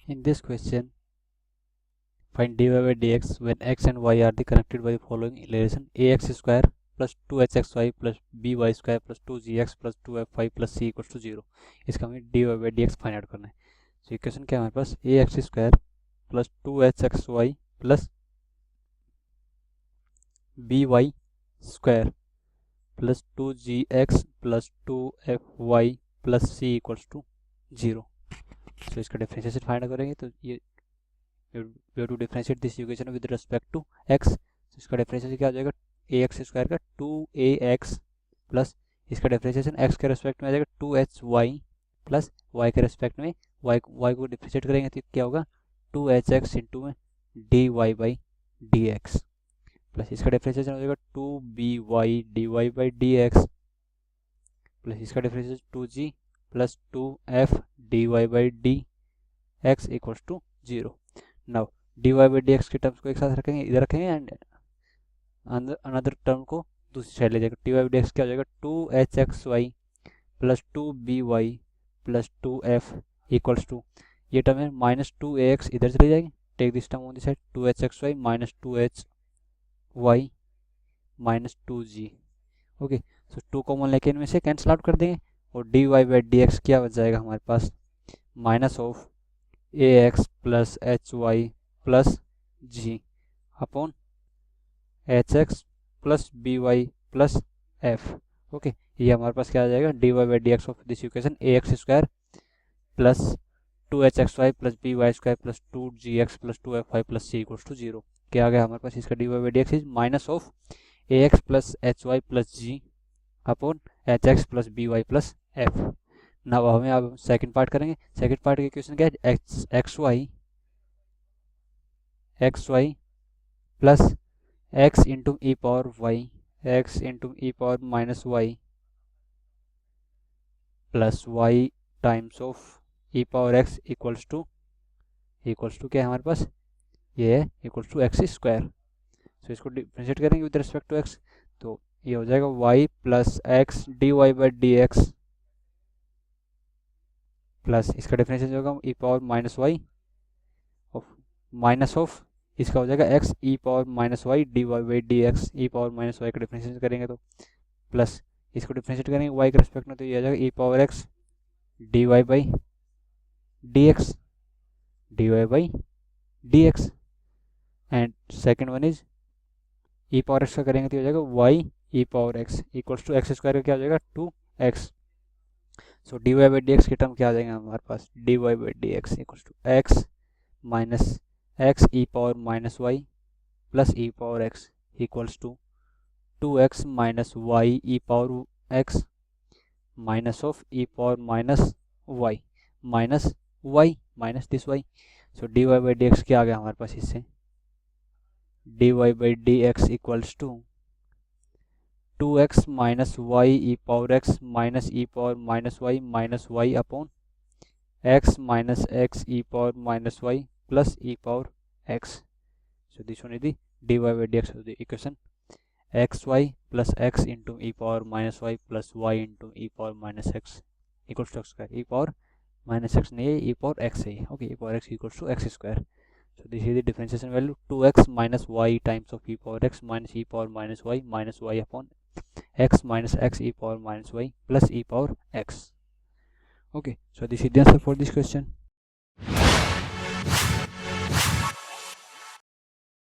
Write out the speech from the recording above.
In this question, find dy by dx when x and y are connected by the following relation: ax square plus 2hxy plus by square plus 2gx plus 2fy plus c equals to 0. इसका हमें dy by dx find out करना है. तो equation क्या है हमारे पास? ax square plus 2hxy plus by square plus 2gx plus 2fy plus c equals to 0. So इसका डिफरेंशिएशन फाइंड करेंगे तो ये we have to differentiate this equation with respect to x. तो इसका डिफरेंशिएशन क्या आ जाएगा? ax स्क्वायर का 2ax प्लस इसका डिफरेंशिएशन x के रेस्पेक्ट में आ जाएगा 2hy प्लस y के रेस्पेक्ट में y को डिफरेंशिएट करेंगे तो क्या होगा? 2hx इंटू में dy बाई dx प्लस इसका डिफरेंशिएशन हो जाएगा 2by dy by dx plus इसका differentiation 2g plus 2f dy by dx equals to 0. Now dy by dx के टर्म्स को एक साथ रखेंगे, इधर रखेंगे एंड अनदर टर्म को दूसरी साइड ले जाएगा. dy बाई dx क्या हो जाएगा? 2hxy plus 2by plus 2f equals to ये टर्म है माइनस 2ax इधर चली जाएगी. Take this term on the side 2hxy minus 2hy minus 2g. Okay, so 2 common लेके इनमें से कैंसिल आउट कर देंगे और dy बाई dx क्या बच जाएगा हमारे पास? Minus of ax plus hy plus g upon hx plus by plus f. Okay, ये हमारे पास क्या आ जाएगा? dy by dx of this equation ax square plus 2hxy plus by square plus 2gx plus 2fy plus c equals to 0. क्या आ गया हमारे पास? इसका dy by dx is minus of ax plus hy plus g upon hx plus by plus f. ना हमें अब second part करेंगे. सेकंड पार्ट की क्वेश्चन क्या है? xy plus x into e power y x into e power minus y plus y times of e power x equals to क्या है हमारे पास? ये है equals to x square. So इसको डिफरेंशिएट करेंगे विद रिस्पेक्ट टू x तो ये हो जाएगा y plus x dy by dx plus इसका डिफरेंशिएशन होगा e power minus y minus of इसका हो जाएगा x e power minus y dy by dx e power minus y का डिफरेंशिएशन करेंगे तो प्लस इसको डिफरेंशिएट करेंगे y के रिस्पेक्ट में तो ये आ जाएगा e power x dy by dx and second one is e power x का करेंगे तो हो जाएगा y e power x equals to x square का क्या हो जाएगा? 2x. So dy by dx के टर्म क्या आ जाएंगे हमारे पास? dy by dx equals to x minus x e power minus y plus e power x equals to 2x minus y e power x minus of e power minus y minus this y. So dy by dx क्या आ गया हमारे पास? इससे dy by dx equals to 2x minus y e power x minus e power minus y upon x minus x e power minus y plus e power x. So this one is the dy by dx of the equation xy plus x into e power minus y plus y into e power minus x equals to x square. E power minus x नहीं है, e power x है. Okay, e power x equals to x square. So this is the differentiation value 2x minus y times of e power x minus e power minus y upon x minus x e power minus y plus e power x. Okay, so this is the answer for this question.